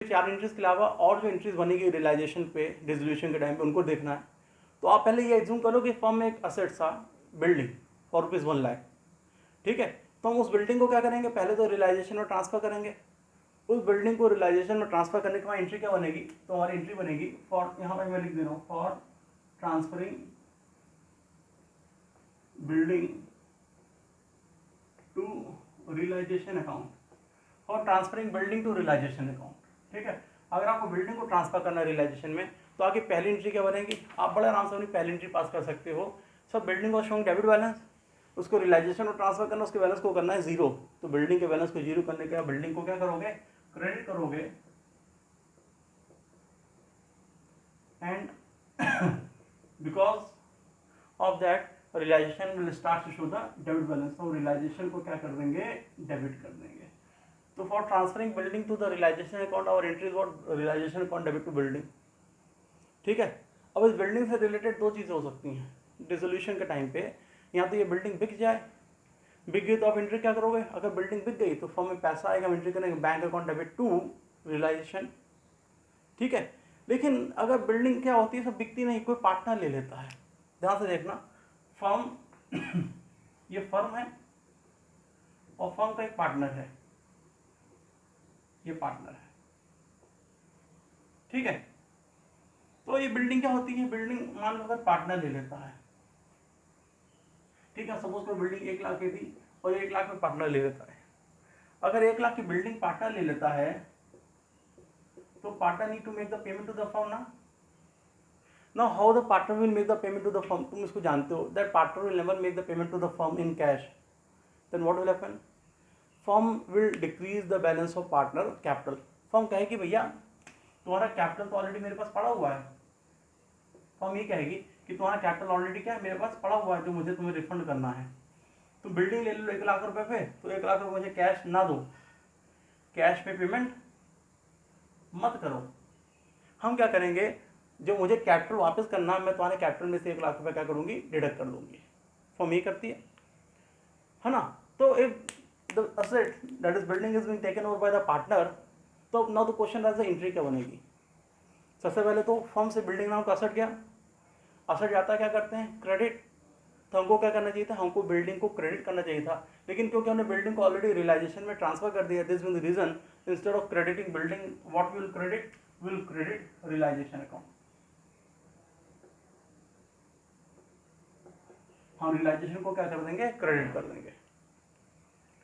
4 entries के अलावा और जो एंट्रीज बनेगी रियलाइजेशन पे डिसोल्यूशन के टाइम पे उनको देखना है। तो आप पहले ये एज्यूम करो कि फर्म में एक असेट था बिल्डिंग फॉर ₹1,00,000, ठीक है। तो हम उस बिल्डिंग को क्या करेंगे, पहले तो रियलाइजेशन में ट्रांसफर करेंगे। उस बिल्डिंग को रियलाइजेशन में ट्रांसफर करने के बाद एंट्री क्या बनेगी, तो हमारी एंट्री बनेगी फॉर, यहाँ पर मैं लिख दे रहा हूँ, for transferring building to realization account, for transferring building to realization account, ठीक है। अगर आपको बिल्डिंग को ट्रांसफर करना है रियलाइजेशन में, तो आगे पहली एंट्री क्या बनेगी, आप बड़े आराम से अपनी पहली एंट्री पास कर सकते हो। सब बिल्डिंग को शोइंग डेबिट बैलेंस, उसको रियलाइजेशन में ट्रांसफर करना, उसके बैलेंस को करना है जीरो। तो बिल्डिंग के बैलेंस को जीरो करने के बाद बिल्डिंग को क्या करोगे, क्रेडिट करोगे, and because of that realisation will start to show the debit balance. तो रियलाइजेशन को क्या कर देंगे, डेबिट कर देंगे। तो for transferring building to the realisation account और entries for realisation account debit to building, ठीक है। अब इस बिल्डिंग से रिलेटेड दो चीज़ें हो सकती हैं डिसोल्यूशन के टाइम पे, या तो ये बिल्डिंग बिक जाए, बिक गई तो आप एंट्री क्या करोगे, अगर बिल्डिंग बिक गई तो फर्म में पैसा आएगा, एंट्री करेंगे bank account debit to realization, ठीक है। लेकिन अगर बिल्डिंग क्या होती है, सब बिकती नहीं, कोई पार्टनर ले लेता है। ध्यान से देखना, फर्म ये फर्म है और फर्म का एक पार्टनर है, ये पार्टनर है, ठीक है। तो ये बिल्डिंग क्या होती है, बिल्डिंग मान लो अगर पार्टनर ले लेता है, ठीक है, सपोज कोई बिल्डिंग 1 लाख की थी और 1 लाख में पार्टनर ले लेता है। अगर 1 लाख की बिल्डिंग पार्टनर ले लेता है तो partner need to make the payment to the firm ना। Now how the partner will make the payment to the firm, तुम इसको जानते हो, that partner will never make the payment to the firm in cash. Then what will happen, firm will decrease the balance of partner capital. Firm कहेगी भैया तुम्हारा capital तो already मेरे पास पड़ा हुआ है, फर्म ये कहेगी कि तुम्हारा कैपिटल ऑलरेडी क्या है, मेरे पास पड़ा हुआ है, जो मुझे तुम्हें रिफंड करना है। तो बिल्डिंग ले लो 1 लाख रुपए पे, तो 1 लाख रुपए मुझे कैश ना दो, कैश पे पेमेंट मत करो। हम क्या करेंगे, जो मुझे कैपिटल वापस करना है, मैं तुम्हारे कैपिटल में से 1 लाख रुपए क्या करूंगी, डिडक्ट कर दूंगी। फर्म ये करती है ना। तो if the asset that is building is being taken over by the partner, तो now the question as the entry क्या बनेगी। सबसे पहले तो फर्म से बिल्डिंग नाम का असेट गया, असेट जाता है, क्या करते हैं, क्रेडिट। तो हमको क्या करना चाहिए था, हमको बिल्डिंग को क्रेडिट करना चाहिए था, लेकिन क्योंकि हमने बिल्डिंग को ऑलरेडी रियलाइजेशन में ट्रांसफर कर दिया, this mean the reason instead of crediting building what will credit, will credit realization account. हम रियलाइजेशन को क्या कर देंगे, क्रेडिट कर देंगे।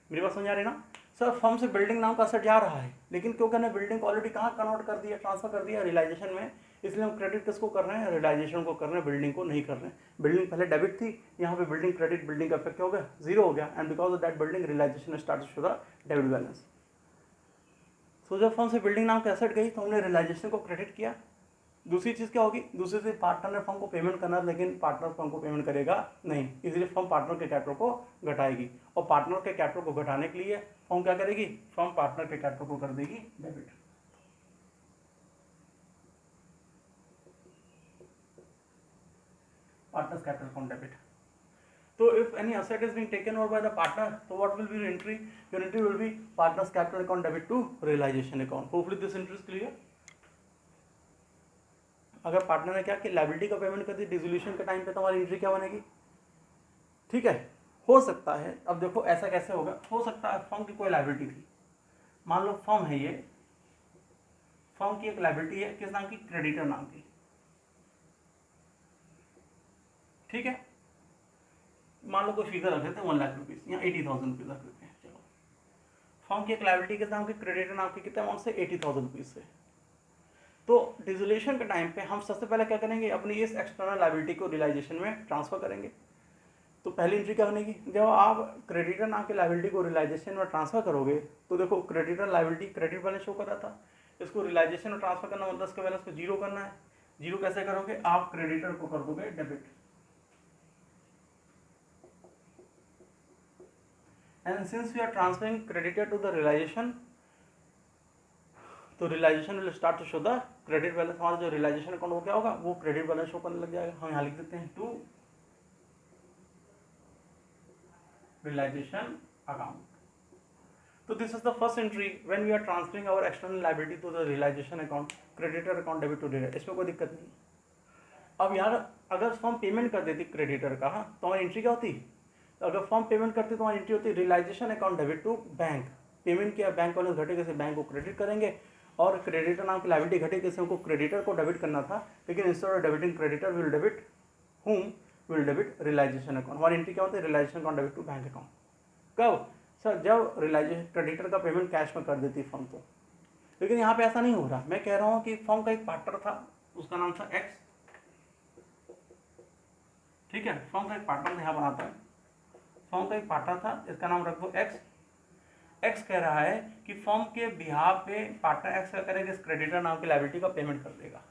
मेरी बात समझ आ रही ना सर। फर्म से बिल्डिंग नाम का असेट जा रहा है, लेकिन क्योंकि हमने बिल्डिंग को ऑलरेडी कहाँ कन्वर्ट कर दिया, ट्रांसफर कर दिया, रियलाइजेशन में, इसलिए हम क्रेडिट किसको कर रहे हैं, रियलाइजेशन को कर रहे हैं, बिल्डिंग को नहीं कर रहे हैं। बिल्डिंग पहले डेबिट थी, यहाँ पे बिल्डिंग क्रेडिट, बिल्डिंग का इफेक्ट हो गया, जीरो हो गया, and because of that building realisation start to show the debit balance. So जब फर्म से बिल्डिंग नाम का एसेट गई तो हमने रियलाइजेशन को क्रेडिट किया। दूसरी चीज़ क्या होगी, दूसरी चीज़ पार्टनर ने फर्म को पेमेंट करना, लेकिन पार्टनर फर्म को पेमेंट करेगा नहीं, इसलिए फर्म पार्टनर के कैपिटल को घटाएगी, और पार्टनर के कैपिटल को घटाने के लिए फर्म क्या करेगी, फर्म पार्टनर के कैपिटल को कर देगी debit. Partners capital from debit. तो if any asset is being taken over by the partner, so what will be your entry, your entry will be partners capital account debit to realization account. Hopefully this entry is clear. अगर partner ने क्या कि liability का payment कर दी dissolution के time पे, तो हमारी एंट्री क्या बनेगी, ठीक है। हो सकता है, अब देखो ऐसा कैसे होगा, हो सकता है फर्म की कोई लाइबिलिटी थी, मान लो फर्म है, ये फर्म की एक लाइबिलिटी है, किस नाम की, क्रेडिटर नाम की, ठीक है। मान लो कोई फिगर रख देते हैं 1 लाख रुपीज या 80,000 रुपीज रख देते हैं, चलो। फर्म की एक लाइबिलिटी किस नाम की, क्रेडिटर नाम की, कितने अमाउंट से, 80,000 रुपीज से। तो डिसोल्यूशन के टाइम पे हम सबसे पहले क्या करेंगे, अपनी इस एक्सटर्नल लाइबिलिटी को रियलाइजेशन में ट्रांसफर करेंगे। तो पहली एंट्री क्या बनेगी, जब आप क्रेडिटर नाम की लाइबिलिटी को रियलाइजेशन में ट्रांसफर करोगे, तो देखो creditor liability credit balance show कर रहा था, इसको रियलाइजेशन में ट्रांसफर करना मतलब इसके बैलेंस को जीरो करना है। जीरो कैसे करोगे, आप क्रेडिटर को कर दोगे debit, and since we are transferring creditor to the realisation, तो realisation will start to show the credit balance. हमारा जो रियलाइजेशन अकाउंट वो क्या होगा, वो क्रेडिट बैलेंस शो करने लग जाएगा। हम यहाँ लिख देते हैं टू रियलाइजेशन अकाउंट। तो this is the first entry when we are transferring our external liability to the realisation account, creditor account debit to debit, इसमें कोई दिक्कत नहीं। अब यार अगर फर्म पेमेंट कर देती क्रेडिटर का तो हमारी एंट्री क्या होती, तो अगर फर्म पेमेंट करती तो हमारी एंट्री होती realization account debit to bank. Payment किया, बैंक बैलेंस घटे कैसे, बैंक को क्रेडिट करेंगे, और क्रेडिटर नाम की लायबिलिटी घटे कैसे, हमको क्रेडिटर को डेबिट करना था, लेकिन instead of debiting creditor will debit whom will debit realization account. हमारी एंट्री क्या होती है, realization account debit to bank account. कब सर, जब रियलाइजेशन क्रेडिटर का पेमेंट कैश में कर देती फर्म तो। लेकिन यहाँ पे ऐसा नहीं हो रहा, मैं कह रहा हूँ कि फर्म का एक पार्टनर था, उसका नाम था एक्स, ठीक है, फर्म का एक पार्टनर यहाँ बनाता है, फर्म का एक पार्टनर था, इसका नाम रख दो एक्स। एक्स कह रहा है कि फर्म के बिहाफ पे पार्टनर एक्स क्या करेगा, इस क्रेडिटर नाम की लायबिलिटी का पेमेंट कर देगा।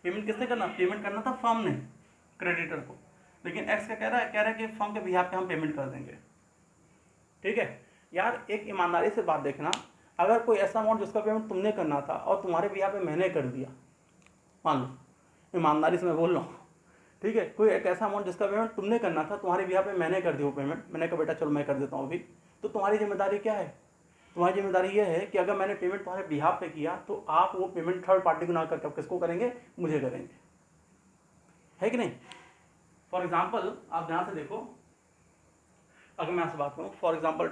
पेमेंट किसने करना, पेमेंट करना था फर्म ने क्रेडिटर को, लेकिन एक्स क्या कह रहा है कि फर्म के बिहाफ पे हम पेमेंट कर देंगे। ठीक है यार, एक ईमानदारी से बात देखना, अगर कोई ऐसा अमाउंट जिसका पेमेंट तुमने करना था और तुम्हारे बिहाफ पे मैंने कर दिया, मान लो, ईमानदारी से मैं बोल रहा हूँ, ठीक है, कोई एक ऐसा अमाउंट जिसका पेमेंट तुमने करना था, तुम्हारे बिहाफ पे मैंने कर दिया वो पेमेंट, मैंने कहा बेटा चलो मैं कर देता हूँ अभी, तो तुम्हारी जिम्मेदारी क्या है, तुम्हारी जिम्मेदारी ये है कि अगर मैंने पेमेंट तुम्हारे बिहाफ पे किया तो आप वो पेमेंट थर्ड पार्टी को ना करके आप किसको करेंगे, मुझे करेंगे, है कि नहीं। फॉर एग्जाम्पल आप ध्यान से देखो, अगर मैं आपसे बात करूँ, फॉर एग्जाम्पल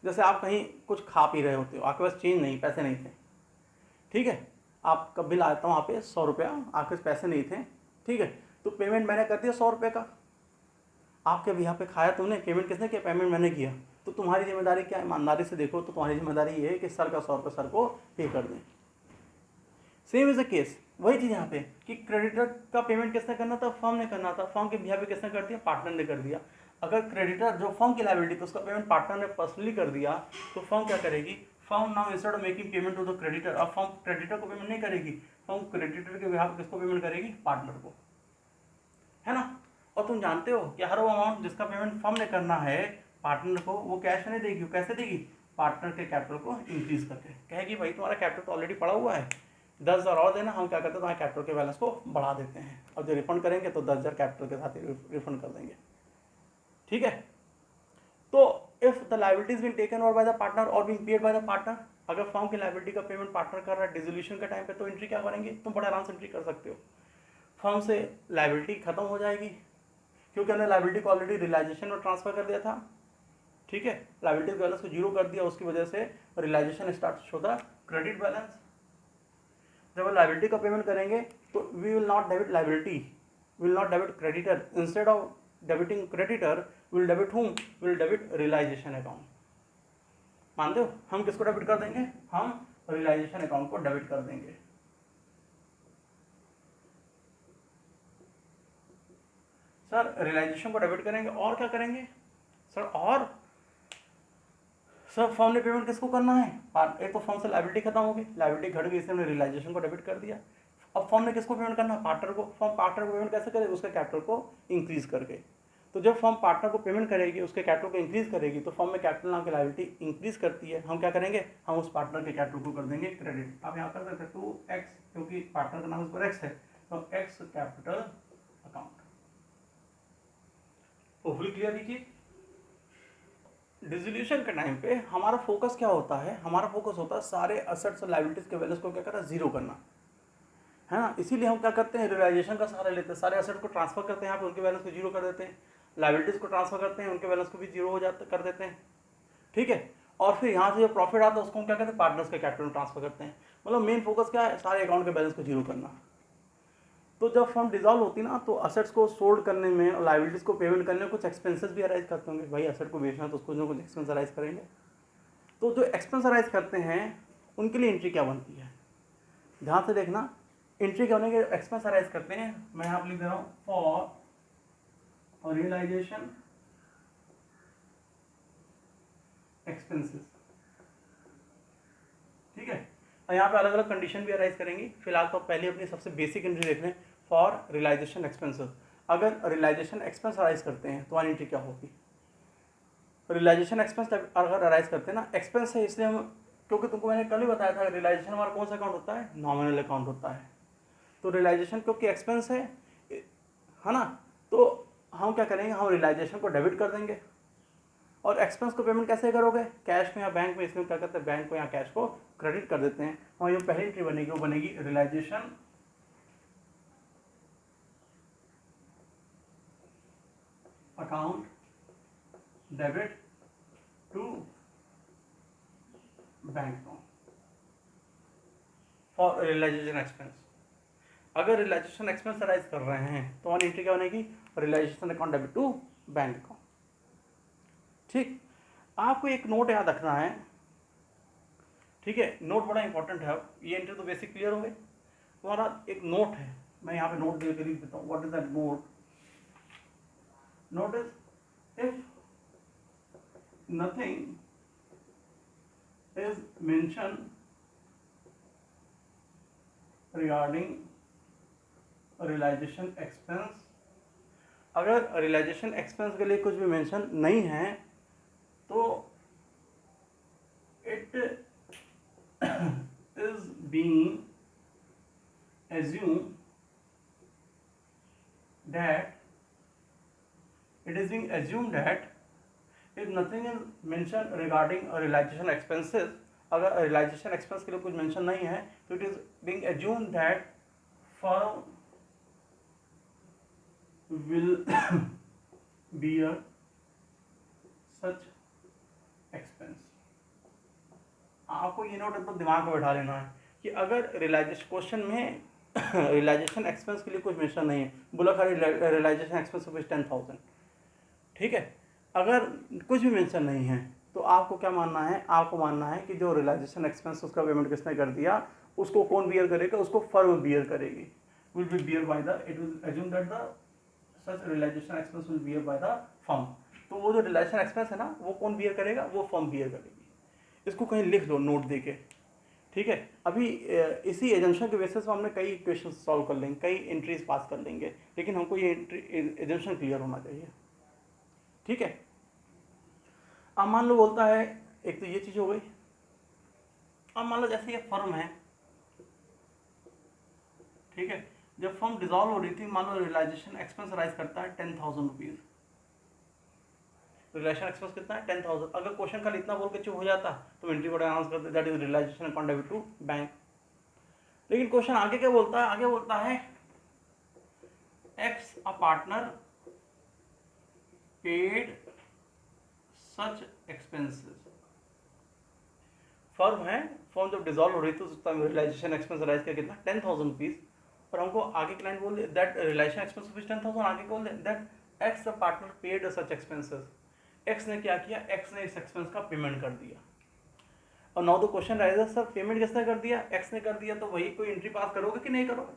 जैसे आप कहीं कुछ खा पी रहे होते हो, आपके पास चेंज नहीं, पैसे नहीं थे, ठीक है, आपका बिल आया था वहाँ पे 100 रुपया, आपके पास पैसे नहीं थे, ठीक है, तो पेमेंट मैंने कर दिया 100 रुपये का, आपके भी यहाँ पे खाया तुमने, पेमेंट किसने किया, पेमेंट मैंने किया, तो तुम्हारी जिम्मेदारी क्या है, ईमानदारी से देखो तो तुम्हारी जिम्मेदारी ये है कि सर का 100 रुपये सर को पे कर दें। सेम इज द केस, वही चीज़ यहाँ पे कि क्रेडिटर का पेमेंट किसने करना था, फर्म ने करना था, फर्म के बिहाफ पे किसने कर दिया, पार्टनर ने कर दिया। अगर क्रेडिटर जो फर्म की लायबिलिटी तो उसका पेमेंट पार्टनर ने पर्सनली कर दिया, तो फर्म क्या करेगी, firm now instead of making payment to the creditor, अब फर्म क्रेडिटर को पेमेंट नहीं करेगी, फर्म क्रेडिटर के बिहाफ किसको पेमेंट करेगी, पार्टनर को, है ना। और तुम जानते हो कि हर वो अमाउंट जिसका पेमेंट फर्म ने करना है पार्टनर को, वो कैश में नहीं देगी, वो कैसे देगी, पार्टनर के कैपिटल को इंक्रीज करके, कहेगी भाई तुम्हारा कैपिटल तो ऑलरेडी पड़ा हुआ है, 10,000 और देना, हम क्या करते हैं तुम्हारे कैपिटल के बैलेंस को बढ़ा देते हैं, और जो रिफंड करेंगे तो 10,000 कैपिटल के साथ ही रिफंड कर देंगे, ठीक है। तो if the liabilities been taken over by the partner और been paid by the partner, अगर फर्म की लायबिलिटी का पेमेंट पार्टनर कर रहा है डिसोल्यूशन के टाइम पे, तो एंट्री क्या करेंगे, तुम बड़े आराम से एंट्री कर सकते हो, फर्म से लायबिलिटी खत्म हो जाएगी क्योंकि हमने लायबिलिटी को ऑलरेडी रियलाइजेशन में ट्रांसफर कर दिया था, ठीक है, लायबिलिटी बैलेंस को जीरो कर दिया, उसकी वजह से realization start show the credit balance. जब लायबिलिटी का पेमेंट करेंगे तो we will not debit liability, will not debit creditor, instead of debiting creditor will debit whom, will debit realization account. मानते हो, हम किसको डेबिट कर देंगे, हम रियलाइजेशन अकाउंट को डेबिट कर देंगे। सर रियलाइजेशन को डेबिट करेंगे और क्या करेंगे सर, और सर फर्म ने पेमेंट किसको करना है, एक तो फर्म से लायबिलिटी खत्म हो गई, लायबिलिटी घट गई, इसलिए हमने रियलाइजेशन को डेबिट कर दिया। अब फर्म ने किसको पेमेंट करना है, पार्टनर को, फर्म पार्टनर को पेमेंट कैसे करेगी, उसके कैपिटल को इंक्रीज करके। तो जब फर्म पार्टनर को पेमेंट करेगी, उसके कैपिटल को इंक्रीज करेगी, तो फर्म में कैपिटल नाम की लायबिलिटी इंक्रीज करती है, हम क्या करेंगे, हम उस पार्टनर के कैपिटल को कर देंगे क्रेडिट। आप यहाँ कर सकते 2x, क्योंकि पार्टनर का नाम इस पर x है, तो x capital account. Hopefully clear ये चीज। डिसोल्यूशन के टाइम पे हमारा फोकस क्या होता है, हमारा फोकस होता है सारे असेट्स और लायबिलिटीज के बैलेंस को क्या करना, जीरो करना, है ना। इसीलिए हम क्या करते हैं, रियलाइजेशन का सहारा लेते हैं, सारे असेट को ट्रांसफर करते हैं यहाँ पे, उनके बैलेंस को जीरो कर देते हैं, लायबिलिटीज को ट्रांसफर करते हैं, उनके बैलेंस को भी जीरो हो जाते कर देते हैं, ठीक है। और फिर यहाँ से जो प्रॉफिट आता है उसको हम क्या करते हैं, पार्टनर्स के कैपिटल में ट्रांसफर करते हैं। मतलब मेन फोकस क्या है, सारे अकाउंट के बैलेंस को जीरो करना। तो जब फर्म डिजॉल्व होती ना, तो असेट्स को सोल्ड करने में और लायबिलिटीज को पेमेंट करने में कुछ एक्सपेंसेस भी अराइज करते होंगे, भाई असेट को बेचना तो उसको जो कुछ एक्सपेंस अराइज करेंगे। तो जो एक्सपेंस अराइज करते हैं उनके लिए एंट्री क्या बनती है, ध्यान से देखना, एंट्री क्या बनेगी, एक्सपेंस अराइज करते हैं, मैं यहाँ लिख दे रहा हूँ फॉर रियलाइजेशन एक्सपेंसेस, ठीक है। और यहाँ पे अलग अलग कंडीशन भी अराइज करेंगी, फिलहाल तो पहले अपनी सबसे बेसिक एंट्री देख लें, फॉर रियलाइजेशन एक्सपेंसेस। अगर रियलाइजेशन एक्सपेंस अराइज करते हैं तो हमारी एंट्री क्या होगी, रियलाइजेशन एक्सपेंस अगर अराइज करते हैं ना, एक्सपेंस है इसलिए हम, क्योंकि तुमको मैंने कल ही बताया था रियलाइजेशन हमारा कौन सा अकाउंट होता है, नॉमिनल अकाउंट होता है। तो रियलाइजेशन क्योंकि एक्सपेंस है ना, तो हम क्या करेंगे, हम रियलाइजेशन को डेबिट कर देंगे और एक्सपेंस को पेमेंट कैसे करोगे, कैश में या बैंक में, इसमें क्या करते हैं बैंक को या कैश को क्रेडिट कर देते हैं। और जो पहली एंट्री बनेगी वो बनेगी realization account debit to bank for realization expense. अगर रियलाइजेशन एक्सपेंस अराइज कर रहे हैं तो वन एंट्री क्या बनेगी, realization account debit to bank account. ठीक, आपको एक नोट याद रखना है, ठीक है, नोट बड़ा इंपॉर्टेंट है। ये एंट्री तो बेसिक क्लियर हो गई, तुम्हारा एक नोट है, मैं यहाँ पे नोट दे कर लिख देता हूँ। What is that note? Note is if nothing is mention regarding realization expense, अगर रियलाइजेशन एक्सपेंस के लिए कुछ भी मेंशन नहीं है तो it is being assumed that if nothing is mentioned regarding realization expenses, अगर realization expense के लिए कुछ mention नहीं है तो it is being assumed that firm will bear such expense। आपको ये नोट एकदम दिमाग में बैठा लेना है कि अगर रियलाइजेशन क्वेश्चन में रियलाइजेशन एक्सपेंस के लिए कुछ मेंशन नहीं है, बोला खाली रियलाइजेशन एक्सपेंस रुपीज 10,000, ठीक है, अगर कुछ भी मेंशन नहीं है तो आपको क्या मानना है, आपको मानना है कि जो रियलाइजेशन एक्सपेंस उसका पेमेंट किसने कर दिया, उसको कौन बियर करेगा, उसको फर्म बियर करेगी, will be bear by the, it will assume that the such realization expense will bear by the firm. तो वो जो रियलाइजेशन एक्सपेंस है ना वो कौन बियर करेगा, वो फर्म बियर करेगी। इसको कहीं लिख लो नोट देके, ठीक है। अभी इसी एजम्पशन के बेसिस पर हमने कई इक्वेशन सॉल्व कर लेंगे, कई एंट्रीज पास कर लेंगे, लेकिन हमको ये एजम्पशन क्लियर होना चाहिए, ठीक है। अब मान लो बोलता है, एक तो ये चीज हो गई। अब मान लो जैसे ये फर्म है, ठीक है, जब फर्म डिसॉल्व हो रही थी, मान लो रियलाइजेशन एक्सपेंस राइज करता है 10,000 रुपीज। रियलाइजेशन एक्सपेंस कितना है 10,000। अगर क्वेश्चन खाली इतना बोल के चुप हो जाता तो एंट्री बोर्ड अनाउंस करते that is realization account debit to bank. लेकिन क्वेश्चन आगे क्या बोलता है, आगे बोलता है X a partner paid such expenses. Firm है, फर्म जब डिसॉल्व हो रही थी उस टाइम रियलाइजेशन एक्सपेंस राइज किया कितना 10,000 रुपीज, और हमको आगे क्लाइंट बोल दे दैट रियलाइजेशन एक्सपेंस रुपीज 10,000, आगे बोल दे that X the partner paid such expenses. X ने क्या किया, एक्स ने इस एक्सपेंस का पेमेंट कर दिया। और now the question rises sir payment किसने कर दिया, एक्स ने कर दिया, तो वही कोई एंट्री पास करोगे कि नहीं करोगे,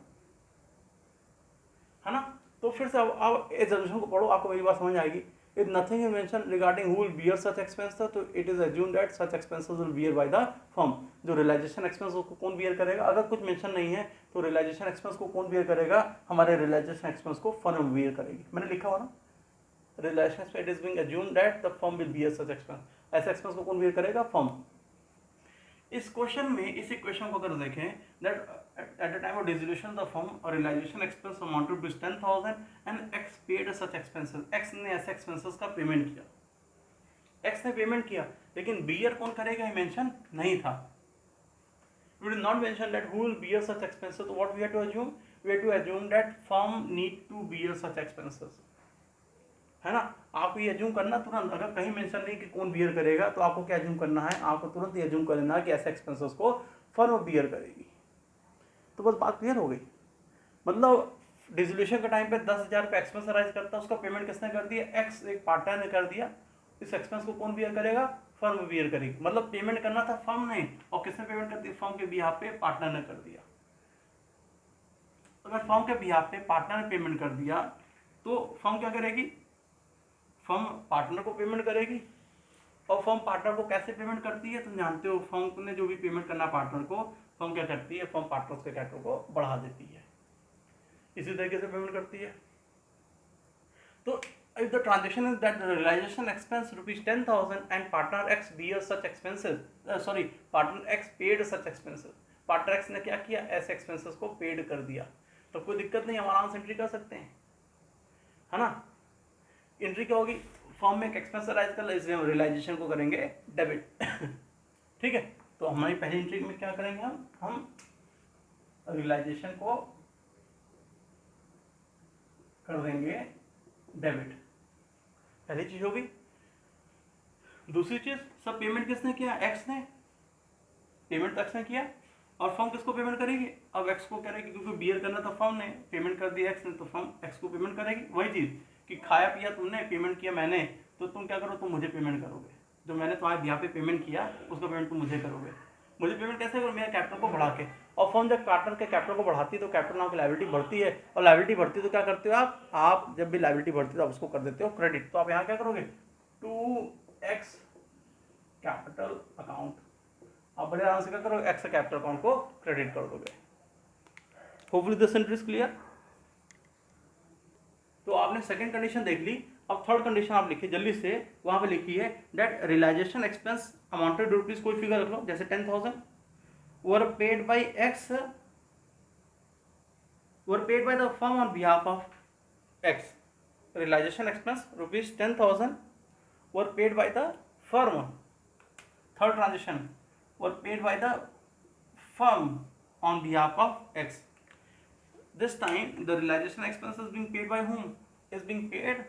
है ना। तो फिर से अब इस एजम्पशन को पढ़ो, आपको मेरी बात समझ आएगी। If nothing is mention regarding who will bear such expense, तो it is assumed that such expenses will bear by the firm. जो रियलाइजेशन एक्सपेंस को कौन बियर करेगा, अगर कुछ मेंशन नहीं है तो रियलाइजेशन एक्सपेंस को कौन बियर करेगा, हमारे रियलाइजेशन एक्सपेंस को फर्म बियर करेगी। मैंने लिखा हुआ ना, realization expense it is being assumed that the firm will bear such expense. ऐसे एक्सपेंस को कौन बियर करेगा, फर्म। इस क्वेश्चन में, इस इक्वेशन को अगर देखें that at the time of dissolution the firm or realization expense amounted to 10,000 and x paid such expenses। x ने ऐसे expenses का पेमेंट किया, x ने पेमेंट किया, लेकिन बियर कौन करेगा मेंशन नहीं था। We did not mention that who will bear such expenses, so what we have to assume, we have to assume that firm need to bear such expenses, है ना। आपको ये एज्यूम करना तुरंत, अगर कहीं मेंशन नहीं कि कौन बियर करेगा तो आपको क्या एज्यूम करना है, आपको तुरंत ये एज्यूम कर लेना है कि ऐसे एक्सपेंसेस को फर्म बियर करेगी। तो बस बात क्लियर हो गई। मतलब डिसोल्यूशन के टाइम पे 10,000 रुपये एक्सपेंस राइज करता है, उसका पेमेंट किसने कर दिया, एक्स एक पार्टनर ने कर दिया। इस एक्सपेंस को कौन बियर करेगा, फर्म बियर करेगी। मतलब पेमेंट करना था फर्म ने, और किसने पेमेंट कर दी, फर्म के बिहाफ पे पार्टनर ने कर दिया। अगर फर्म के बिहाफ पे पार्टनर ने पेमेंट कर दिया तो फर्म क्या करेगी, फर्म पार्टनर को पेमेंट करेगी। और फर्म पार्टनर को कैसे पेमेंट करती है, तुम जानते हो, फर्म ने जो भी पेमेंट करना पार्टनर को, फर्म क्या करती है, फर्म पार्टनर्स के कैपिटल को बढ़ा देती है, इसी तरीके से पेमेंट करती है। तो if the transaction is that the realization expense rupees 10,000 and partner X bears such expenses, partner X paid such expenses, partner X ने क्या किया, ऐसे expenses को पेड कर दिया, तो कोई दिक्कत नहीं, हम आराम से एंट्री कर सकते हैं, है ना। एंट्री क्या होगी, फर्म में एक एक्सपेंस राइज कर, इसलिए हम रियलाइजेशन को करेंगे डेबिट। ठीक है, तो हमारी पहली एंट्री में क्या करेंगे, हम रियलाइजेशन को कर देंगे डेबिट, पहली चीज होगी। दूसरी चीज, सब पेमेंट किसने किया, एक्स ने, पेमेंट तो एक्स ने किया, और फर्म किसको पेमेंट करेगी, अब एक्स को करेगी, क्योंकि बियर करना था फर्म ने, पेमेंट कर दिया एक्स ने, तो फर्म एक्स को पेमेंट करेगी। वही चीज कि खाया पिया तुमने, पेमेंट किया मैंने, तो तुम क्या करो, तुम मुझे पेमेंट करोगे, जो मैंने तुम्हारे यहाँ पे पेमेंट किया उसका पेमेंट तुम मुझे करोगे। मुझे पेमेंट कैसे करो, मेरा कैपिटल को बढ़ा के, और फर्म जब पार्टनर के कैपिटल को बढ़ाती है तो कैपिटल नाम की लायबिलिटी बढ़ती है, और लायबिलिटी बढ़ती है तो क्या करते हो आप जब भी लायबिलिटी बढ़ती है तो आप उसको कर देते हो क्रेडिट। तो आप यहाँ क्या करोगे, 2x कैपिटल अकाउंट, आप बड़े आराम से क्या करोगे, एक्स कैपिटल अकाउंट को क्रेडिट कर दोगे। Hopefully this entry is clear. तो आपने सेकंड कंडीशन देख ली, अब थर्ड कंडीशन आप लिखिए जल्दी से, वहां पे लिखिए that realisation expense amounted to rupees, कोई फिगर रख लो, जैसे 10,000 were paid by X, were paid by the firm on behalf of X, realization expense rupees 10,000 were paid by the firm. Third transaction were paid by the firm on behalf of X. This time the realization expense is being paid by whom? Is being paid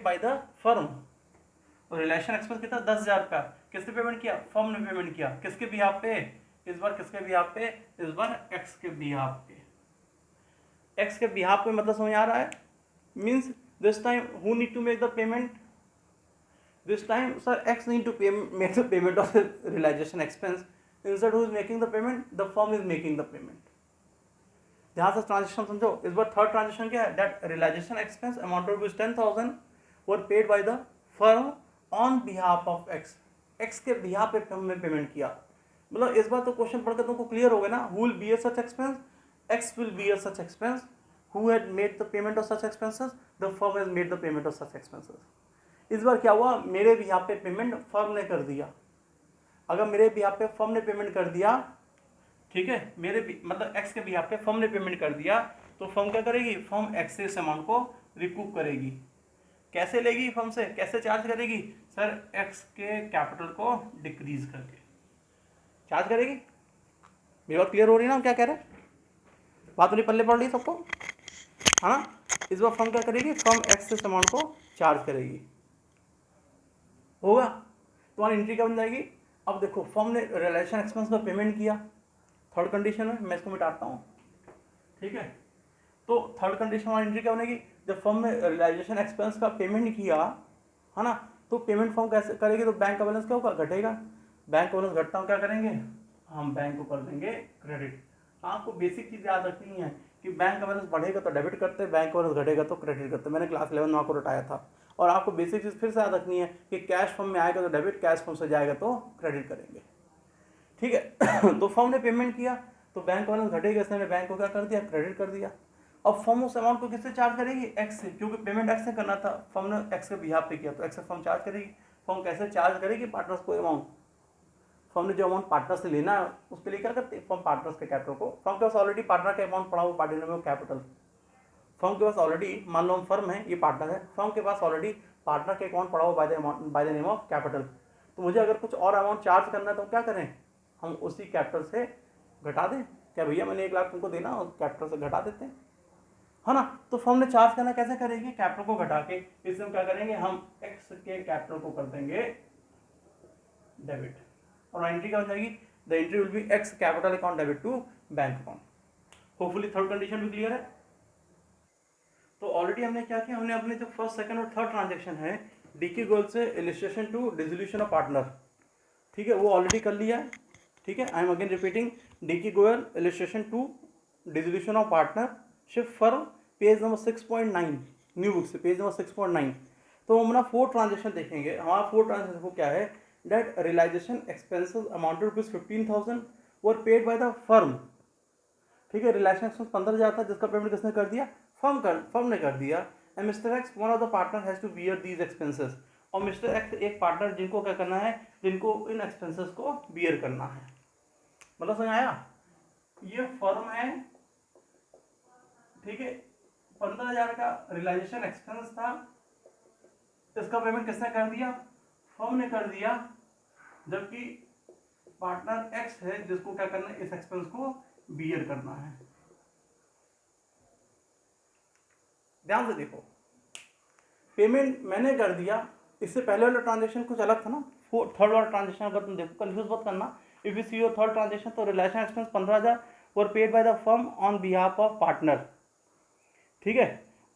by the firm. और relation expense कितना, 10,000 रुपया, किसने payment किया, firm ने payment किया, किसके behalf पे, इस बार किसके बिहाफ पे, इस बार एक्स के बिहाफ पे। एक्स के बिहाफ पे मतलब समझ आ रहा है, means this time who need to make the payment, this time sir X need to make the payment of realization expense, instead who is making the payment, the firm is making the payment. ध्यान से transaction समझो। इस बार third transaction क्या है, that realisation expense amounted to 10,000 were paid by the firm on behalf of X, X के behalf पे firm ने payment किया। मतलब इस बार तो क्वेश्चन पढ़कर तुमको क्लियर हो गया ना, who will bear such expense, x will bear such expense, who had made the payment of such expenses, the firm has made the payment of such expenses. इस बार क्या हुआ, मेरे भी यहाँ पे पेमेंट फर्म ने कर दिया। अगर मेरे भी यहाँ पे फर्म ने पेमेंट कर दिया, ठीक है, मेरे भी मतलब एक्स के भी यहाँ पे फर्म ने पेमेंट कर दिया, तो फर्म क्या करेगी, फर्म एक्स से इस अमाउंट को रिकूप करेगी। कैसे लेगी, फर्म से कैसे चार्ज करेगी, सर एक्स के कैपिटल को डिक्रीज करके चार्ज करेगी। मेरी बात क्लियर हो रही है ना, क्या कह रहे हैं, बात नहीं पल्ले पड़ रही सबको, है ना। इस बार फर्म क्या करेगी, फर्म एक्स से अमाउंट को चार्ज करेगी, होगा, तुम्हारी एंट्री क्या बन जाएगी। अब देखो फर्म ने रियलाइजेशन एक्सपेंस का पेमेंट किया, थर्ड कंडीशन में मैं इसको मिटाता हूँ, ठीक है। तो थर्ड कंडीशन हमारी एंट्री क्या बनेगी, जब फर्म ने रियलाइजेशन एक्सपेंस का पेमेंट किया, है ना, तो पेमेंट फर्म कैसे करेगी, तो बैंक का बैलेंस क्या होगा, घटेगा। बैंक का बैलेंस घटता, क्या करेंगे, हम बैंक को कर देंगे क्रेडिट। आपको बेसिक चीज़ याद रखनी है कि बैंक का बैलेंस बढ़ेगा तो डेबिट करते हैं, बैंक का बैलेंस घटेगा तो क्रेडिट करते हैं। मैंने क्लास 11 में आपको रटाया था। और आपको बेसिक चीज़ फिर से याद रखनी है कि कैश फर्म में आएगा तो डेबिट, कैश फर्म से जाएगा तो क्रेडिट करेंगे, ठीक है। तो फर्म ने पेमेंट किया तो बैंक बैलेंस घटेगा, इसने बैंक को क्या कर दिया, क्रेडिट कर दिया। अब फर्म उस अमाउंट को किससे चार्ज करेगी, एक्स से, क्योंकि पेमेंट एक्स से करना था, फर्म ने एक्स के बिहाफ पे किया तो एक्स से फर्म चार्ज करेगी। फर्म कैसे चार्ज करेगी, पार्टनर्स को अमाउंट, फर्म ने जो अमाउंट पार्टनर से लेना है उसके लिए क्या करते हैं, फर्म पार्टनर्स के कैपिटल को, फर्म के पास ऑलरेडी पार्टनर का अमाउंट पड़ा हुआ, पार्टनर में कैपिटल, फर्म के पास ऑलरेडी, मान लो हम फर्म है, ये पार्टनर है, फर्म के पास ऑलरेडी पार्टनर के अकाउंट पड़ा हुआ by the name of capital. तो मुझे अगर कुछ और अमाउंट चार्ज करना है तो क्या करें, हम उसी कैपिटल से घटा दें, क्या भैया मैंने 1 लाख तुमको देना और कैपिटल से घटा देते हैं, है ना। तो फर्म ने चार्ज करना कैसे करेगी, कैपिटल को घटा के, इसमें क्या करेंगे, हम एक्स के कैपिटल को कर देंगे डेबिट, और एंट्री क्या हो जाएगी, the entry will be X capital account debit to bank account. Hopefully third condition भी क्लियर है। तो ऑलरेडी हमने क्या किया, हमने अपने जो फर्स्ट सेकंड और थर्ड ट्रांजेक्शन है डीके गोल से illustration to dissolution of partner, ठीक है, वो ऑलरेडी कर लिया है, ठीक है। I am again repeating, DK Goyal illustration to dissolution of partnership firm, page number 6.9 new book से, पेज नंबर 6.9। तो हम ना 4 ट्रांजेक्शन देखेंगे, हमारा 4 ट्रांजेक्शन को क्या है, that realization expenses amounted to 15,000 were paid by the firm, ठीक है। रियलाइजेशन एक्सपेंस 15,000 था, जिसका पेमेंट किसने कर दिया, फर्म ने कर दिया। And mister X one of the partner has to bear these expenses, और मिस्टर एक्स एक पार्टनर जिनको क्या करना है, जिनको इन एक्सपेंसेस को बियर करना है। मतलब समझ आया, ये फर्म है, ठीक है, 15,000 का रियलाइजेशन एक्सपेंस था, इसका पेमेंट किसने कर दिया? फर्म ने कर दिया, जबकि पार्टनर एक्स है जिसको क्या करना है, इस एक्सपेंस को बियर करना है। ध्यान से देखो, पेमेंट मैंने कर दिया, इससे पहले वाला ट्रांजेक्शन कुछ अलग था ना, थर्ड वाला ट्रांजेक्शन अगर तुम देखो, कंफ्यूज मत करना। If you see your third transaction, तो relation expense 15,000 were paid by the firm on behalf of partner, ठीक है।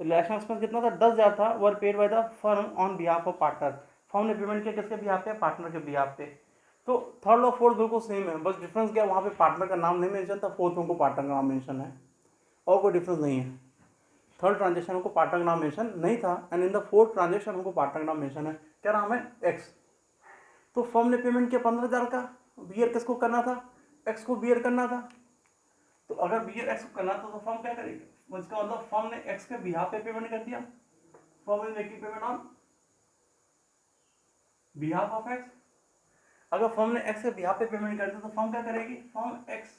रिलेशन एक्सपेंस कितना था? 10,000 था, were paid by the firm on behalf of partner. Firm ने पेमेंट किया किसके बिहाफ पे? पार्टनर के बिहाफ पे। तो थर्ड और फोर्थ बिल्कुल सेम है, बस डिफरेंस क्या, वहाँ पे पार्टनर का नाम नहीं मेंशन था, फोर्थ में उनको पार्टनर का नाम मेंशन है, और कोई डिफरेंस नहीं है। थर्ड ट्रांजेक्शन हमको पार्टनर का नाम मेंशन नहीं था, and in the fourth transaction हमको पार्टनर का नाम मेंशन है। क्या नाम है? एक्स। तो फर्म ने पेमेंट किया 15,000 का, बियर किसको करना था? एक्स को बियर करना था। तो अगर बियर एक्स को करना था तो फर्म क्या करेगी? इसका मतलब फर्म ने एक्स के बिहाफ पे पेमेंट कर दिया, firm is making payment on behalf of x. अगर फर्म ने एक्स के बिहाफ पे पेमेंट कर दिया तो फर्म क्या करेगी? फर्म एक्स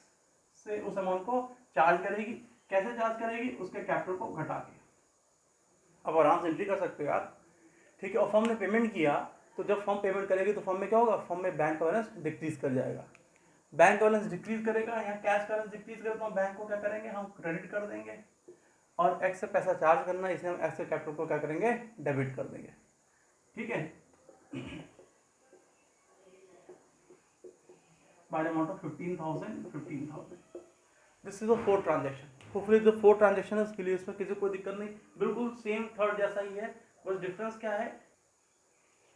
से उस अमाउंट को चार्ज करेगी। कैसे चार्ज करेगी? उसके कैपिटल को घटा के। अब आराम से एंट्री कर सकते हो यार, ठीक है। और फर्म ने पेमेंट किया, तो जब फर्म पेमेंट करेगी तो फर्म में क्या होगा? फर्म में बैंक बैलेंस डिक्रीज कर जाएगा। बैंक बैलेंस डिक्रीज करेगा, यहाँ कैश बैलेंस डिक्रीज करेगा, तो हम बैंक को क्या करेंगे? हम क्रेडिट कर देंगे। और एक्स से पैसा चार्ज करना, इसे हम एक्स के कैपिटल को क्या करेंगे? डेबिट कर देंगे, ठीक है। Bye the amount of 15,000। This is the fourth transaction. Hopefully जो फोर्थ ट्रांजेक्शन है उसके लिए इसमें किसी कोई दिक्कत नहीं, बिल्कुल सेम थर्ड जैसा ही है, बस डिफरेंस क्या है?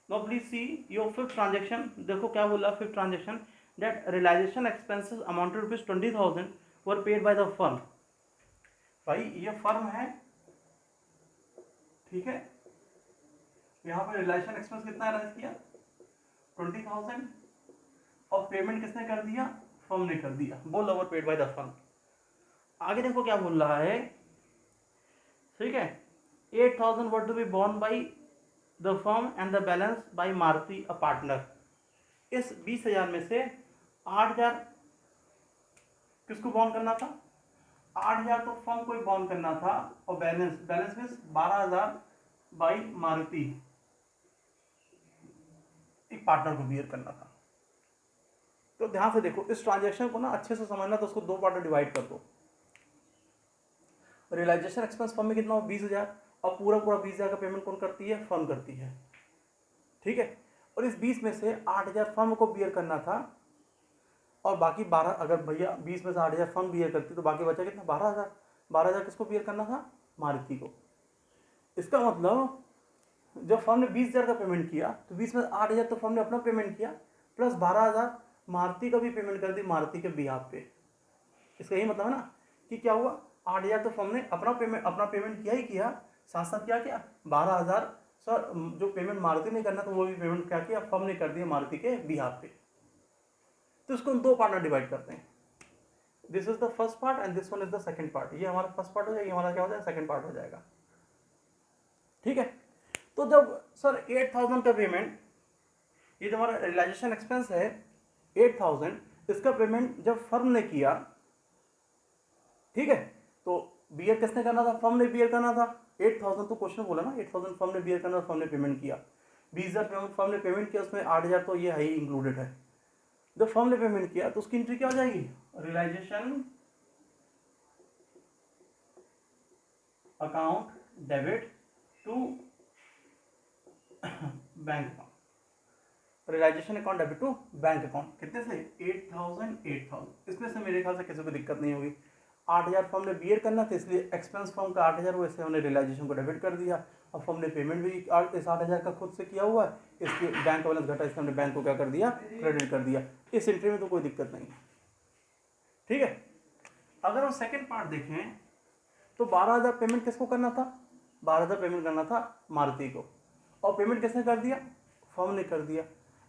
Now please see your fifth transaction. देखो क्या बोला fifth transaction, that realization expenses amounted rupees 20,000 were paid by the firm. भाई ये फर्म है, ठीक है। यहाँ पर रियलाइजेशन एक्सपेंस कितना राइज किया? 20,000, और पेमेंट किसने कर दिया? फर्म ने कर दिया। बोल over paid by the firm. आगे देखो क्या बोल रहा है, ठीक है। 8,000 were to be borne by the firm and the balance by Maruti a partner. इस 20,000 में से 8,000 किसको बॉन्ड करना था? 8,000 तो फर्म को ही बॉन्ड करना था, और बैलेंस में 12,000 बाई मारुति एक पार्टनर को बियर करना था। तो ध्यान से देखो, इस ट्रांजेक्शन को ना अच्छे से समझना, तो उसको दो पार्ट में डिवाइड कर दो। रियलाइजेशन एक्सपेंस फर्म में कितना हो? 20,000, और पूरा 20,000 का पेमेंट कौन करती है? फर्म करती है, ठीक है। और इस 20 में से 8,000 फर्म को बियर करना था, और बाकी 12, अगर भैया 20 में से 8,000 फर्म बियर करती तो बाकी बचा कितना? 12,000। 12,000 किसको बियर करना था? मारुति को। इसका मतलब जब फर्म ने 20,000 का पेमेंट किया, तो 20 में 8,000 तो फर्म ने अपना पेमेंट किया, प्लस 12,000 मारुति का भी पेमेंट कर दी, मारुति के बिहाफ पे। इसका यही मतलब है ना कि क्या हुआ? 8,000 तो फर्म ने अपना पेमेंट किया ही किया, साथ साथ क्या किया? 12,000 सर जो पेमेंट मारुति ने करना, तो वो भी पेमेंट क्या किया? फर्म ने कर दिया मारुति के बिहाफ पे। तो इसको हम दो पार्ट में डिवाइड करते हैं। This is the first part and this one is the second part. ये हमारा फर्स्ट पार्ट हो जाएगा, ये हमारा क्या हो जाएगा? सेकंड पार्ट हो जाएगा, ठीक है। तो जब सर 8,000 का पेमेंट, ये जो हमारा रियलाइजेशन एक्सपेंस है 8,000, इसका पेमेंट जब फर्म ने किया, ठीक है, तो बियर किसने करना था? फर्म ने बियर करना था। 8,000 तो क्वेश्चन बोला ना, 8,000 फर्म ने बियर करना था, फर्म ने पेमेंट किया। 20,000 फर्म ने पेमेंट किया, उसमें 8,000 तो ये है ही इंक्लूडेड है। जब फर्म ने पेमेंट किया तो उसकी एंट्री क्या हो जाएगी? Realisation account debit to bank account. Realization account debit to bank account. कितने से? 8,000। इसमें से मेरे ख्याल से किसी को दिक्कत नहीं होगी। 8,000 फर्म ने बियर करना था, इसलिए एक्सपेंस फर्म का 8,000 हुआ, इससे हमने रियलाइजेशन को डेबिट कर दिया। और फर्म ने पेमेंट भी इस 8,000 का खुद से किया हुआ है, इसलिए बैंक बैलेंस घटा, इसलिए हमने बैंक को क्या कर दिया? क्रेडिट कर दिया। इस एंट्री में तो कोई दिक्कत नहीं है, ठीक है। अगर हम सेकेंड पार्ट देखें, तो 12,000 पेमेंट किसको करना था? 12,000 पेमेंट करना था मारुति को, और पेमेंट किसने कर दिया? फर्म ने कर दिया।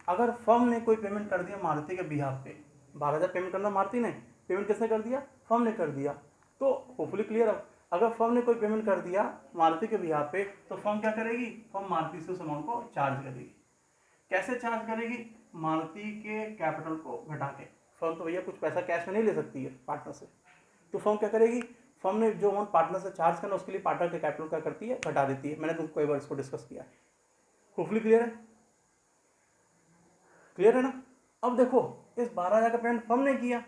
अगर फर्म ने कोई पेमेंट कर दिया मारुति के बिहाफ पे, 12,000 पेमेंट करना मारुति ने, पेमेंट किसने कर दिया? फर्म ने कर दिया। तो होपफुली क्लियर। अब अगर फर्म ने कोई पेमेंट कर दिया मारुति के बिहाफ पे, तो फर्म क्या करेगी? फर्म मारुति से उस अमाउंट को चार्ज करेगी। कैसे चार्ज करेगी? मारुति के कैपिटल को घटा के। फर्म तो भैया कुछ पैसा कैश में नहीं ले सकती है पार्टनर से, तो फर्म क्या करेगी? फर्म ने जो अमाउंट पार्टनर से चार्ज करना, उसके लिए पार्टनर के कैपिटल क्या करती है? घटा देती है। मैंने तुमको कई बार इसको डिस्कस किया है। होपफुली क्लियर है, क्लियर है ना। अब देखो इस 12,000 का पेमेंट फर्म ने किया,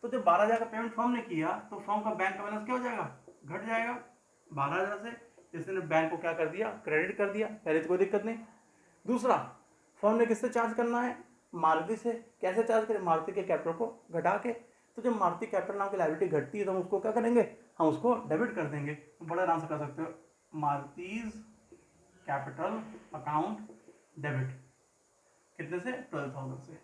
तो जब 12,000 का पेमेंट फर्म ने किया तो फर्म का बैंक का बैलेंस क्या हो जाएगा, घट जाएगा 12,000 से। इसने बैंक को क्या कर दिया, क्रेडिट कर दिया, पहले तो कोई दिक्कत नहीं। दूसरा, फर्म ने किससे चार्ज करना है, मारुति से। कैसे चार्ज करें, मारुति के कैपिटल को घटा के। तो जब मारुति कैपिटल नाम की लायबिलिटी घटती है तो हम उसको क्या करेंगे, हम उसको डेबिट कर देंगे। बड़े आराम से कर सकते हो, मारुतिज कैपिटल अकाउंट डेबिट, कितने से, 12,000 से।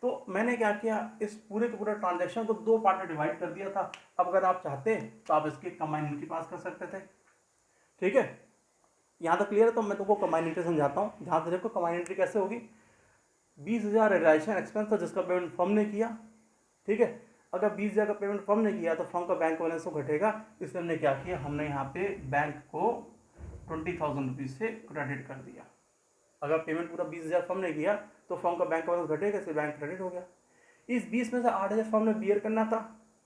तो मैंने क्या किया, इस पूरे के पूरे ट्रांजैक्शन को दो पार्ट में डिवाइड कर दिया था। अब अगर आप चाहते तो आप इसकी कंबाइंड एंट्री पास कर सकते थे, ठीक है। यहाँ तक क्लियर है। तो मैं तुमको कंबाइंड एंट्री समझाता हूँ। ध्यान से देखो कंबाइंड एंट्री कैसे होगी। 20,000 रिलाइजेशन एक्सपेंस था जिसका पेमेंट फर्म ने किया, ठीक है। अगर 20,000 का पेमेंट फर्म ने किया तो फर्म का बैंक बैलेंस तो घटेगा, इसलिए हमने क्या किया, हमने यहाँ पे बैंक को 20,000 रुपीज़ से क्रेडिट कर दिया। अगर पेमेंट पूरा 20,000 फर्म ने किया तो फर्म का बैंक बैलेंस घटेगा, इसलिए बैंक क्रेडिट हो गया। इस 20 में से 8,000 फर्म ने बियर करना था,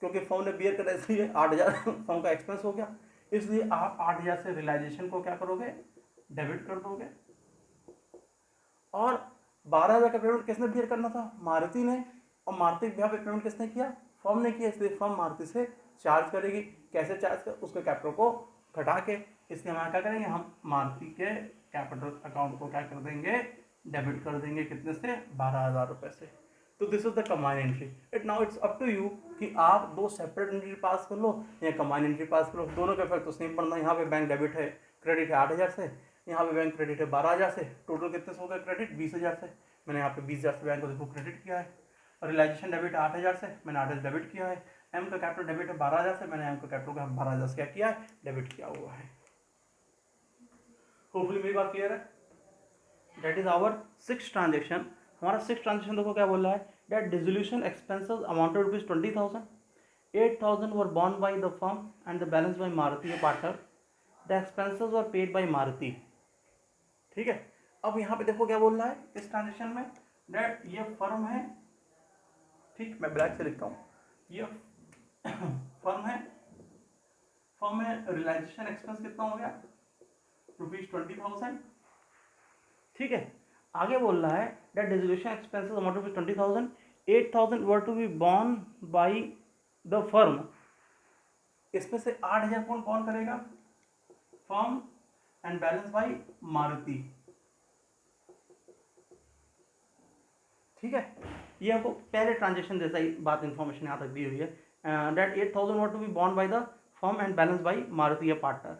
क्योंकि फर्म ने बियर करना, इसलिए 8,000 फर्म का एक्सपेंस हो गया। इसलिए आप 8,000 से रियलाइजेशन को क्या करोगे, डेबिट कर दोगे। और 12,000 का पेमेंट किसने बियर करना था, मारुति ने। और मारुति के पे पेमेंट किसने किया, फर्म ने किया, इसलिए फर्म मारुति से चार्ज करेगी। कैसे चार्ज कर, उसके कैपिटल को घटा के। इसलिए हम क्या करेंगे, हम मारुति के कैपिटल अकाउंट को क्या कर देंगे, डेबिट कर देंगे, कितने से, 12,000 रुपये से। तो this is the combined entry. It's up to you कि आप दो सेपरेट एंट्री पास कर लो या कंबाइंड एंट्री पास कर लो, दोनों का इफेक्ट तो सेम पड़ना। यहाँ पे बैंक डेबिट है, क्रेडिट है 8,000 से, यहाँ पे बैंक क्रेडिट है 12,000 से। टोटल कितने से हो गया क्रेडिट, 20,000 से। मैंने यहाँ पे 20,000 से बैंक को देखो क्रेडिट किया है। और रियलाइजेशन डेबिट है 8,000 से, मैंने 8,000 डेबिट किया है। एम का कैपिटल डेबिट है 12,000 से, मैंने एम का कैपिटल का 12,000 से क्या किया है, डेबिट किया हुआ है। होपफुली मेरी बात क्लियर है। That is our 6th transaction. हमारा 6th ट्रांजेक्शन देखो क्या बोल रहा है, that dissolution expenses amounted rupees 20,000, 8,000 were borne by the firm and the balance by Maruti a partner. The expenses were paid by Maruti, ठीक है। अब यहाँ पे देखो क्या बोल रहा है इस ट्रांजेक्शन में, दैट ये फर्म है, ठीक, मैं ब्लैक से लिखता हूँ, ये फर्म है, फर्म में रियलाइजेशन एक्सपेंस कितना हो गया, रुपीज 20,000, ठीक है। आगे बोल रहा है that dissolution expenses amount to 20,000, 8,000 were to be borne by the firm. इसमें से 8,000 कौन कौन करेगा, firm, and balance by Maruti, ठीक है। ये आपको पहले ट्रांजेक्शन जैसा ही बात इंफॉर्मेशन यहाँ तक दी हुई है। That 8,000 were to be borne by the firm and balance by Maruti a partner.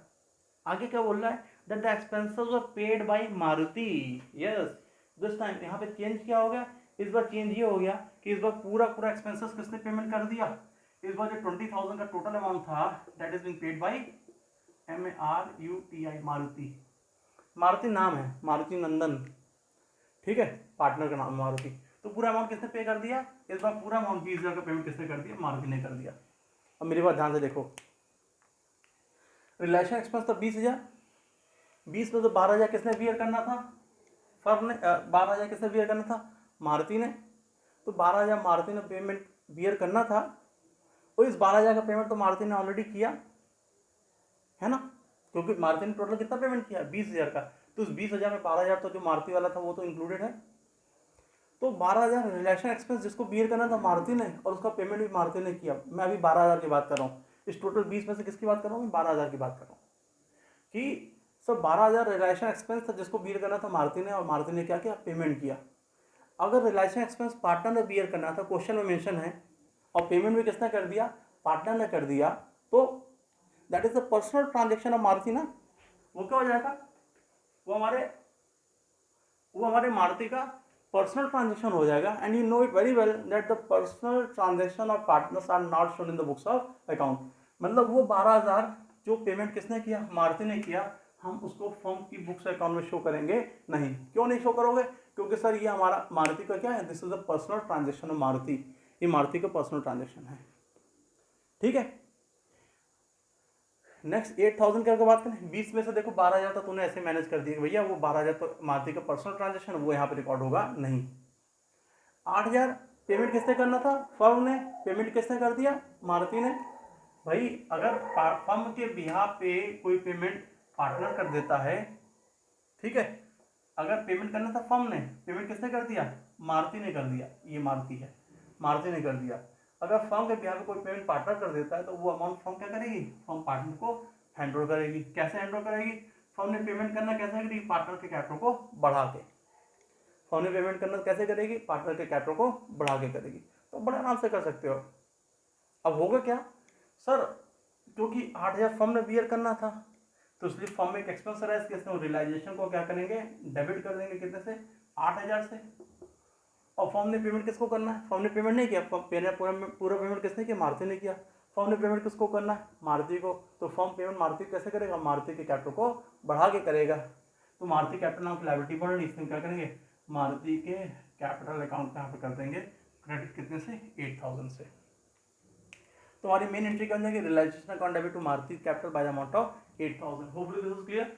आगे क्या बोल रहा है, that the expenses were paid by Maruti. Yes, this time यहाँ पे चेंज क्या हो गया, इस बार चेंज ये हो गया कि इस बार पूरा पूरा एक्सपेंसेस किसने पेमेंट कर दिया। इस बार जो 20,000 का टोटल अमाउंट था that is being paid by MARUTI, Maruti. Maruti नाम है, मारुति नंदन, ठीक है, पार्टनर का नाम मारुति। तो पूरा अमाउंट किसने पे कर दिया, इस बार पूरा अमाउंट 20,000 का पेमेंट किसने कर दिया, मारुति ने कर दिया। अब मेरी बात ध्यान से देखो, रिलेशन एक्सपेंस था 20,000, 20 में तो 12,000 किसने बियर करना था, फर्म ने। 12,000 किसने बियर करना था, मारुति ने। तो 12,000 मारुति ने पेमेंट बियर करना था, और इस 12,000 का पेमेंट तो मारुति ने ऑलरेडी किया है ना, क्योंकि मारुति ने टोटल कितना पेमेंट किया, 20,000 का। तो उस 20,000 में 12,000 तो जो मारुति वाला था वो तो इंक्लूडेड है। तो 12,000 रिलेशन एक्सपेंस जिसको बियर करना था मारुति ने, और उसका पेमेंट भी मारुति ने किया। मैं अभी 12,000 की बात कर रहा हूँ, इस टोटल 20 में से किसकी बात कर रहा हूँ, 12,000 की बात कर रहा हूँ। कि सब 12,000 रिलेशन एक्सपेंस था जिसको बियर करना था मारुति ने, और मारुति ने क्या किया, पेमेंट किया। अगर रिलेशन एक्सपेंस पार्टनर ने बियर करना था, क्वेश्चन में मेंशन है, और पेमेंट भी किसने कर दिया, पार्टनर ने कर दिया, तो that is the personal transaction of Maruti ना। वो क्या हो जाएगा, वो हमारे मारुति का पर्सनल ट्रांजेक्शन हो जाएगा। And you know it very well that the personal transaction of partners are not shown in the books of account. मतलब वो 12,000 जो पेमेंट किसने किया, मारुति ने किया, हम उसको फर्म की बुक्स अकाउंट में शो करेंगे नहीं। क्यों नहीं शो करोगे, क्योंकि सर ये हमारा मारुति का क्या है, this is the personal transaction of Maruti, ये मारुति का पर्सनल ट्रांजेक्शन है, ठीक है। नेक्स्ट 8,000 करके बात करें, 20 में से देखो 12,000 तो तूने ऐसे मैनेज कर दिया भैया, वो 12,000 तो मारुति का पर्सनल ट्रांजेक्शन, वो यहाँ पे रिकॉर्ड होगा नहीं। 8,000 पेमेंट किसने करना था, फर्म ने। पेमेंट किसने कर दिया, मारुति ने। भाई अगर फर्म के बिहाफ पे कोई पेमेंट पार्टनर कर देता है, ठीक है, अगर पेमेंट करना था फर्म ने, पेमेंट किसने कर दिया, मारुति ने कर दिया, ये मारुति है, मारुति ने कर दिया। अगर फर्म के बिहार में कोई पेमेंट पार्टनर कर देता है तो वो अमाउंट फर्म क्या करेगी, फर्म पार्टनर को हैंड ओवर करेगी। कैसे हैंड ओवर करेगी, फर्म ने पेमेंट करना कैसे करेगी, पार्टनर के कैपिटल को बढ़ा के। फर्म ने पेमेंट करना कैसे करेगी, पार्टनर के कैपिटल को बढ़ा के करेगी। तो बड़े आराम से कर सकते हो। अब होगा क्या सर, क्योंकि 8,000 फर्म ने बियर करना था तो इसलिए फर्म में एक एक्सपेंस राइज किसने, रियलाइजेशन को क्या करेंगे, डेबिट कर देंगे, कितने से, 8,000 से। और फर्म ने पेमेंट किसको करना है, फर्म ने पेमेंट नहीं किया, पूरा पेमेंट किसने किया, मारुति ने किया। फर्म ने पेमेंट किसको करना है, मारुति को। तो फर्म पेमेंट मारुति कैसे करेगा, मारुति के कैपिटल को बढ़ा के करेगा। तो मारुति कैपिटल नाम की लायबिलिटी बढ़ रही, इसमें क्या करेंगे, मारुति के कैपिटल अकाउंट यहाँ पे कर देंगे क्रेडिट, कितने से, 8,000 से। तो हमारी मेन एंट्री क्या हो जाएगी, realisation account debit to Maruti capital by the amount of 8,000। Hopefully this is clear.